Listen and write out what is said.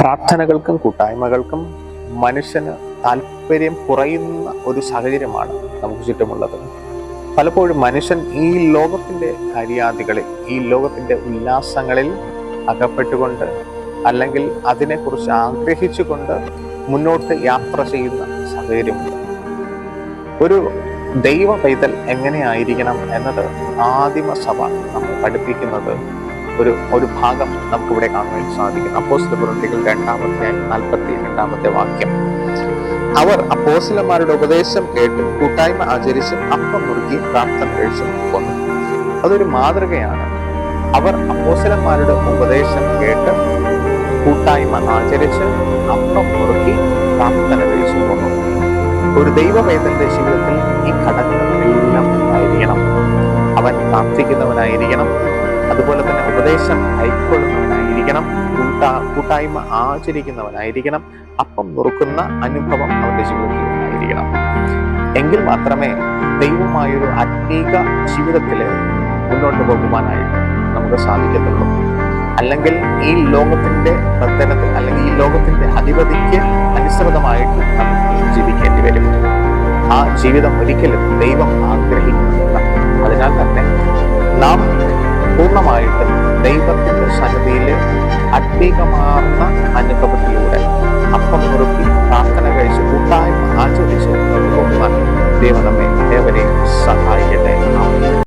പ്രാർത്ഥനകൾക്കും കൂട്ടായ്മകൾക്കും മനുഷ്യന് താല്പര്യം കുറയുന്ന ഒരു സാഹചര്യമാണ് നമുക്ക് ചുറ്റുമുള്ളത്. പലപ്പോഴും മനുഷ്യൻ ഈ ലോകത്തിൻ്റെ കാര്യാദികളിൽ, ഈ ലോകത്തിൻ്റെ ഉല്ലാസങ്ങളിൽ അകപ്പെട്ടുകൊണ്ട് അല്ലെങ്കിൽ അതിനെക്കുറിച്ച് ആഗ്രഹിച്ചുകൊണ്ട് മുന്നോട്ട് യാത്ര ചെയ്യുന്ന സാഹചര്യമുണ്ട്. ഒരു ദൈവ പൈതൽ എങ്ങനെയായിരിക്കണം എന്നത് ആദിമസഭ നമ്മെ പഠിപ്പിക്കുന്നത് ഒരു ഭാഗം നമുക്കിവിടെ കാണുവാൻ സാധിക്കും. അപ്പോസ്തലപ്രവൃത്തികൾ 2-42 വാക്യം. അവർ അപ്പോസ്തലന്മാരുടെ ഉപദേശം കേട്ട് കൂട്ടായ്മ ആചരിച്ചും അപ്പം മുറുക്കി പ്രാർത്ഥന കഴിച്ചും പോന്നു. അതൊരു മാതൃകയാണ്. അവർ അപ്പോസ്തലന്മാരുടെ ഉപദേശം കേട്ട് കൂട്ടായ്മ ആചരിച്ച് അപ്പം മുറുക്കി പ്രാർത്ഥന കഴിച്ചു പോന്നു. ഒരു ദൈവ പൈതലിന്റെ ജീവിതത്തിൽ ഈ ഘടകങ്ങളെല്ലാം ഉണ്ടായിരിക്കണം. അവൻ പ്രാർത്ഥിക്കുന്നവനായിരിക്കണം, അതുപോലെ തന്നെ ഉപദേശം കൈക്കൊള്ളുന്നവനായിരിക്കണം, കൂട്ടായ്മ ആചരിക്കുന്നവനായിരിക്കണം, അപ്പം നുറുക്കുന്ന അനുഭവം അവന്റെ ജീവിതത്തിൽ ഉണ്ടായിരിക്കണം. എങ്കിൽ മാത്രമേ ദൈവമായൊരു ആത്മീക ജീവിതത്തിൽ മുന്നോട്ട് പോകുവാനായിട്ട് നമുക്ക് സാധിക്കത്തുള്ളൂ. അല്ലെങ്കിൽ ഈ ലോകത്തിന്റെ ബന്ധനത്തിൽ അല്ലെങ്കിൽ ഈ ലോകത്തിന്റെ അധിപതിക്ക് അനുസൃതമായിട്ട് നമുക്ക് ജീവിക്കേണ്ടി വരും. ആ ജീവിതം ഒരിക്കലും ദൈവം ആഗ്രഹിക്കുന്നില്ല. അതിനാൽ തന്നെ നാം പൂർണ്ണമായിട്ടും ദൈവത്തിന്റെ സന്നിധിയിൽ ആത്മീകമാർന്ന അനുഭവത്തിലൂടെ അപ്പം മുറുക്കി പ്രാർത്ഥന കഴിച്ച് കൂട്ടായ്മ ആചരിച്ച് മുന്നോട്ട് പോകുവാൻ ദൈവം നമ്മെ ഏവരെയും സഹായിക്കട്ടെ.